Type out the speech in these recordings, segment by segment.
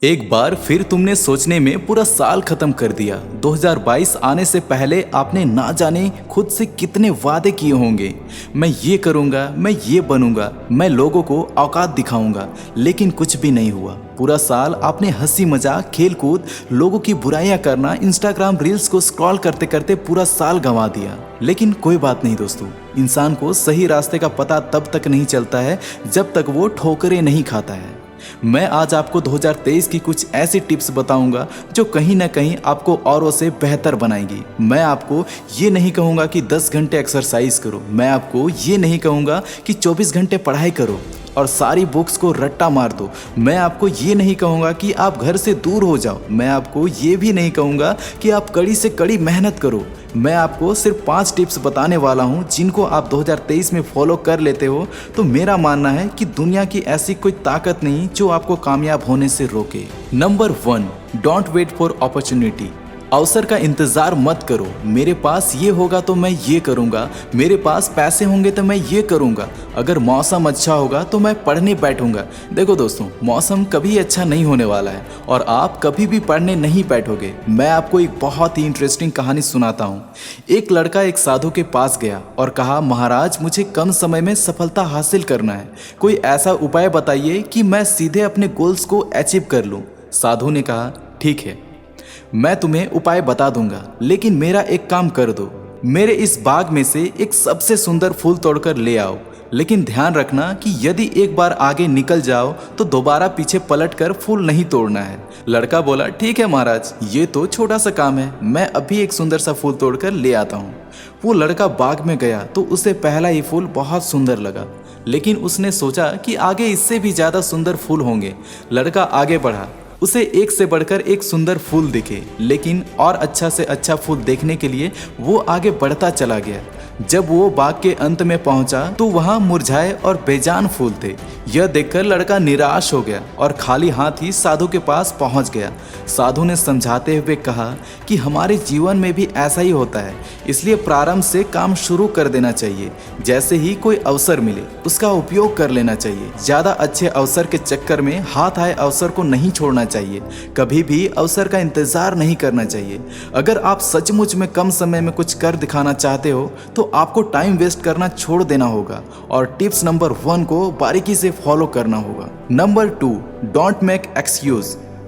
एक बार फिर तुमने सोचने में पूरा साल खत्म कर दिया। 2022 आने से पहले आपने ना जाने खुद से कितने वादे किए होंगे। मैं ये करूँगा, मैं ये बनूंगा, मैं लोगों को औकात दिखाऊंगा, लेकिन कुछ भी नहीं हुआ। पूरा साल आपने हंसी मजाक, खेल कूद, लोगों की बुराइयां करना, इंस्टाग्राम रील्स को स्क्रॉल करते करते पूरा साल गंवा दिया। लेकिन कोई बात नहीं दोस्तों, इंसान को सही रास्ते का पता तब तक नहीं चलता है जब तक वो ठोकरें नहीं खाता है। मैं आज आपको 2023 की कुछ ऐसी टिप्स बताऊंगा जो कहीं ना कहीं आपको औरों से बेहतर बनाएगी। मैं आपको ये नहीं कहूँगा कि 10 घंटे एक्सरसाइज करो, मैं आपको ये नहीं कहूँगा कि 24 घंटे पढ़ाई करो और सारी बुक्स को रट्टा मार दो। मैं आपको ये नहीं कहूँगा कि आप घर से दूर हो जाओ, मैं आपको ये भी नहीं कहूँगा कि आप कड़ी से कड़ी मेहनत करो। मैं आपको सिर्फ 5 टिप्स बताने वाला हूँ जिनको आप 2023 में फॉलो कर लेते हो तो मेरा मानना है कि दुनिया की ऐसी कोई ताकत नहीं जो आपको कामयाब होने से रोके। Number 1, don't wait for opportunity. अवसर का इंतजार मत करो। मेरे पास ये होगा तो मैं ये करूँगा, मेरे पास पैसे होंगे तो मैं ये करूँगा, अगर मौसम अच्छा होगा तो मैं पढ़ने बैठूंगा। देखो दोस्तों, मौसम कभी अच्छा नहीं होने वाला है और आप कभी भी पढ़ने नहीं बैठोगे। मैं आपको एक बहुत ही इंटरेस्टिंग कहानी सुनाता हूँ। एक लड़का एक साधु के पास गया और कहा, महाराज मुझे कम समय में सफलता हासिल करना है, कोई ऐसा उपाय बताइए कि मैं सीधे अपने गोल्स को अचीव कर लूँ। साधु ने कहा, ठीक है, मैं तुम्हें उपाय बता दूंगा, लेकिन मेरा एक काम कर दो। मेरे इस बाग में से एक सबसे सुंदर फूल तोड़कर ले आओ, लेकिन ध्यान रखना कि यदि एक बार आगे निकल जाओ तो दोबारा पीछे पलटकर फूल नहीं तोड़ना है। लड़का बोला, ठीक है महाराज, ये तो छोटा सा काम है, मैं अभी एक सुंदर सा फूल तोड़कर ले आता हूँ। वो लड़का बाग में गया तो उसे पहला ही फूल बहुत सुंदर लगा, लेकिन उसने सोचा कि आगे इससे भी ज्यादा सुंदर फूल होंगे। लड़का आगे बढ़ा, उसे एक से बढ़कर एक सुंदर फूल दिखे, लेकिन और अच्छा से अच्छा फूल देखने के लिए वो आगे बढ़ता चला गया। जब वो बाग के अंत में पहुंचा तो वहां मुरझाए और बेजान फूल थे। यह देखकर लड़का निराश हो गया और खाली हाथ ही साधु के पास पहुंच गया। साधु ने समझाते हुए कहा कि हमारे जीवन में भी ऐसा ही होता है, इसलिए प्रारंभ से काम शुरू कर देना चाहिए। जैसे ही कोई अवसर मिले उसका उपयोग कर लेना चाहिए। ज्यादा अच्छे अवसर के चक्कर में हाथ आए अवसर को नहीं छोड़ना चाहिए। कभी भी अवसर का इंतजार नहीं करना चाहिए। अगर आप सचमुच में कम समय में कुछ कर दिखाना चाहते हो तो आपको टाइम वेस्ट करना छोड़ देना होगा और टिप्स नंबर 1 को बारीकी से फॉलो करना होगा। Number 2, don't make excuse.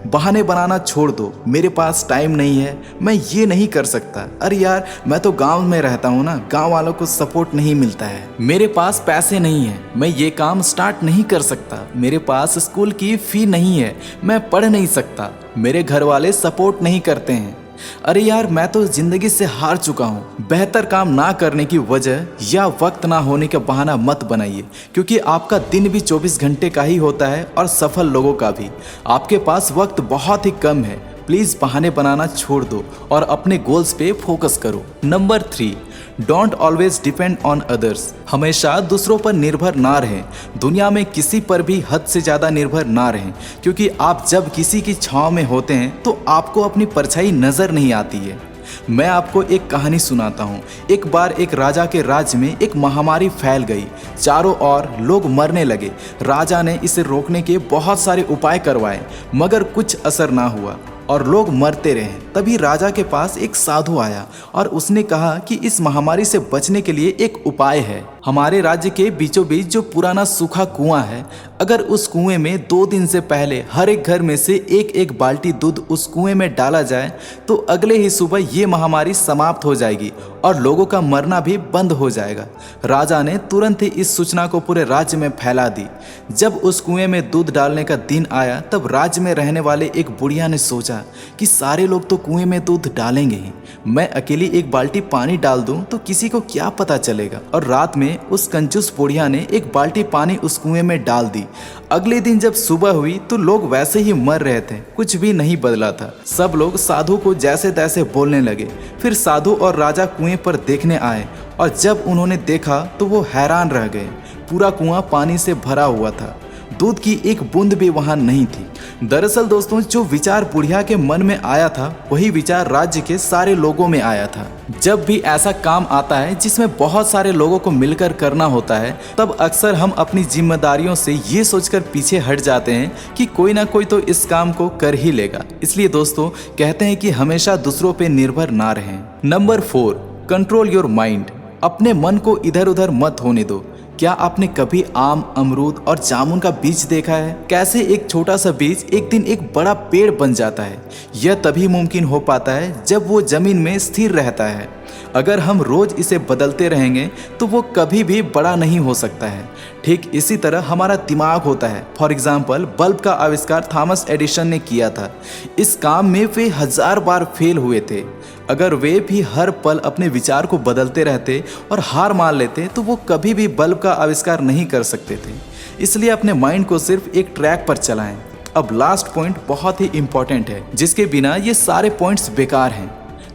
बहाने बनाना छोड़ दो। मेरे पास टाइम नहीं है, मैं ये नहीं कर सकता, अरे यार मैं तो गांव में रहता हूँ ना, गांव वालों को सपोर्ट नहीं मिलता है, मेरे पास पैसे नहीं है, मैं ये काम स्टार्ट नहीं कर सकता, मेरे पास स्कूल की फी नहीं है, मैं पढ़ नहीं सकता, मेरे घर वाले सपोर्ट नहीं करते हैं, अरे यार मैं तो जिंदगी से हार चुका हूँ। बेहतर काम ना करने की वजह या वक्त ना होने का बहाना मत बनाइए, क्योंकि आपका दिन भी 24 घंटे का ही होता है और सफल लोगों का भी। आपके पास वक्त बहुत ही कम है। प्लीज बहाने बनाना छोड़ दो और अपने गोल्स पे फोकस करो। Number 3, don't always depend on others. हमेशा दूसरों पर निर्भर ना रहें। दुनिया में किसी पर भी हद से ज़्यादा निर्भर ना रहें, क्योंकि आप जब किसी की छांव में होते हैं तो आपको अपनी परछाई नज़र नहीं आती है। मैं आपको एक कहानी सुनाता हूँ। एक बार एक राजा के राज्य में एक महामारी फैल गई। चारों ओर लोग मरने लगे। राजा ने इसे रोकने के बहुत सारे उपाय करवाए, मगर कुछ असर ना हुआ और लोग मरते रहे। तभी राजा के पास एक साधु आया और उसने कहा कि इस महामारी से बचने के लिए एक उपाय है। हमारे राज्य के बीचों बीच जो पुराना सूखा कुआं है, अगर उस कुएं में 2 दिन से पहले हर एक घर में से एक एक बाल्टी दूध उस कुएं में डाला जाए तो अगले ही सुबह ये महामारी समाप्त हो जाएगी और लोगों का मरना भी बंद हो जाएगा। राजा ने तुरंत ही इस सूचना को पूरे राज्य में फैला दी। जब उस कुएं में दूध डालने का दिन आया तब राज्य में रहने वाले एक बुढ़िया ने सोचा कि सारे लोग तो कुएं में दूध डालेंगे ही, मैं अकेली एक बाल्टी पानी डाल दूं तो किसी को क्या पता चलेगा। और रात में उस कंजूस बुढ़िया ने एक बाल्टी पानी उस कुएं में डाल दी। अगले दिन जब सुबह हुई तो लोग वैसे ही मर रहे थे, कुछ भी नहीं बदला था। सब लोग साधु को जैसे तैसे बोलने लगे। फिर साधु और राजा कुएं पर देखने आए और जब उन्होंने देखा तो वो हैरान रह गए। पूरा कुआं पानी से भरा हुआ था, दूध की एक बूंद भी वहां नहीं थी। दरअसल दोस्तों, जो विचार बुढ़िया के मन में आया था वही विचार राज्य के सारे लोगों में आया था। जब भी ऐसा काम आता है जिसमें बहुत सारे लोगों को मिलकर करना होता है, तब अक्सर हम अपनी जिम्मेदारियों से ये सोचकर पीछे हट जाते हैं कि कोई ना कोई तो इस काम को कर ही लेगा। इसलिए दोस्तों कहते हैं कि हमेशा दूसरों पे निर्भर ना रहें। Number 4, control your mind. अपने मन को इधर उधर मत होने दो। क्या आपने कभी आम, अमरूद और जामुन का बीज देखा है? कैसे एक छोटा सा बीज एक दिन एक बड़ा पेड़ बन जाता है? यह तभी मुमकिन हो पाता है जब वो जमीन में स्थिर रहता है। अगर हम रोज इसे बदलते रहेंगे तो वो कभी भी बड़ा नहीं हो सकता है। ठीक इसी तरह हमारा दिमाग होता है। फॉर एग्जाम्पल, बल्ब का आविष्कार थॉमस एडिसन ने किया था। इस काम में वे 1000 बार फेल हुए थे। अगर वे भी हर पल अपने विचार को बदलते रहते और हार मान लेते तो वो कभी भी बल्ब का आविष्कार नहीं कर सकते थे। इसलिए अपने माइंड को सिर्फ एक ट्रैक पर चलाएं। अब लास्ट पॉइंट बहुत ही इंपॉर्टेंट है, जिसके बिना ये सारे पॉइंट्स बेकार हैं।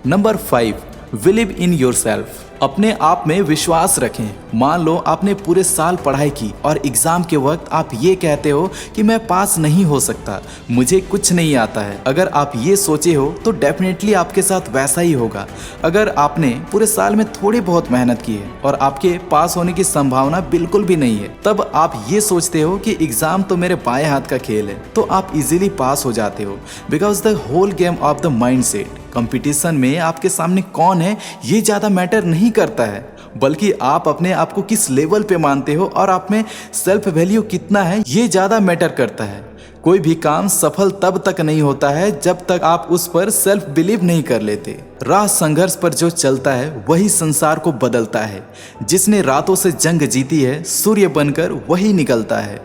Number 5, believe in yourself. अपने आप में विश्वास रखें। मान लो आपने पूरे साल पढ़ाई की और एग्जाम के वक्त आप ये कहते हो कि मैं पास नहीं हो सकता, मुझे कुछ नहीं आता है। अगर आप ये सोचे हो तो डेफिनेटली आपके साथ वैसा ही होगा। अगर आपने पूरे साल में थोड़ी बहुत मेहनत की है और आपके पास होने की संभावना बिल्कुल भी नहीं है, तब आप ये सोचते हो कि एग्जाम तो मेरे बाएं हाथ का खेल है, तो आप इजीली पास हो जाते हो। Because the whole game of the mind set. Competition में आपके सामने कौन है ये ज़्यादा मैटर नहीं करता है, बल्कि आप अपने आप को किस लेवल पे मानते हो और आप में सेल्फ वैल्यू कितना है ये ज़्यादा मैटर करता है। कोई भी काम सफल तब तक नहीं होता है जब तक आप उस पर सेल्फ बिलीव नहीं कर लेते। राह संघर्ष पर जो चलता है वही संसार को बदलता है। जिसने रातों से जंग जीती है, सूर्य बनकर वही निकलता है।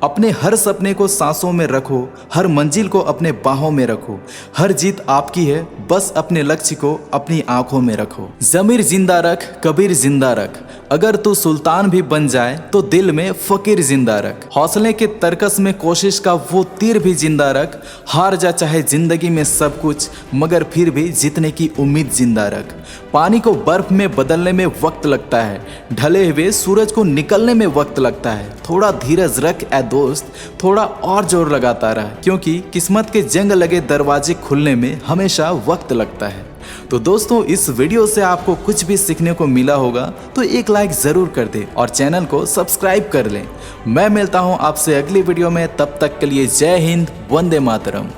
अपने हर सपने को सांसों में रखो, हर मंजिल को अपने बाहों में रखो। हर जीत आपकी है, बस अपने लक्ष्य को अपनी आंखों में रखो। ज़मीर जिंदा रख, कबीर जिंदा रख। अगर तू सुल्तान भी बन जाए तो दिल में फकीर जिंदा रख। हौसले के तरकस में कोशिश का वो तीर भी जिंदा रख। हार जा चाहे जिंदगी में सब कुछ, मगर फिर भी जीतने की उम्मीद जिंदा रख। पानी को बर्फ में बदलने में वक्त लगता है, ढले हुए सूरज को निकलने में वक्त लगता है। थोड़ा धीरज रख ए दोस्त, थोड़ा और जोर लगाता रह, क्योंकि किस्मत के जंग लगे दरवाजे खुलने में हमेशा वक्त लगता है। तो दोस्तों, इस वीडियो से आपको कुछ भी सीखने को मिला होगा तो एक लाइक जरूर कर दे और चैनल को सब्सक्राइब कर लें। मैं मिलता हूं आपसे अगली वीडियो में, तब तक के लिए जय हिंद, वंदे मातरम।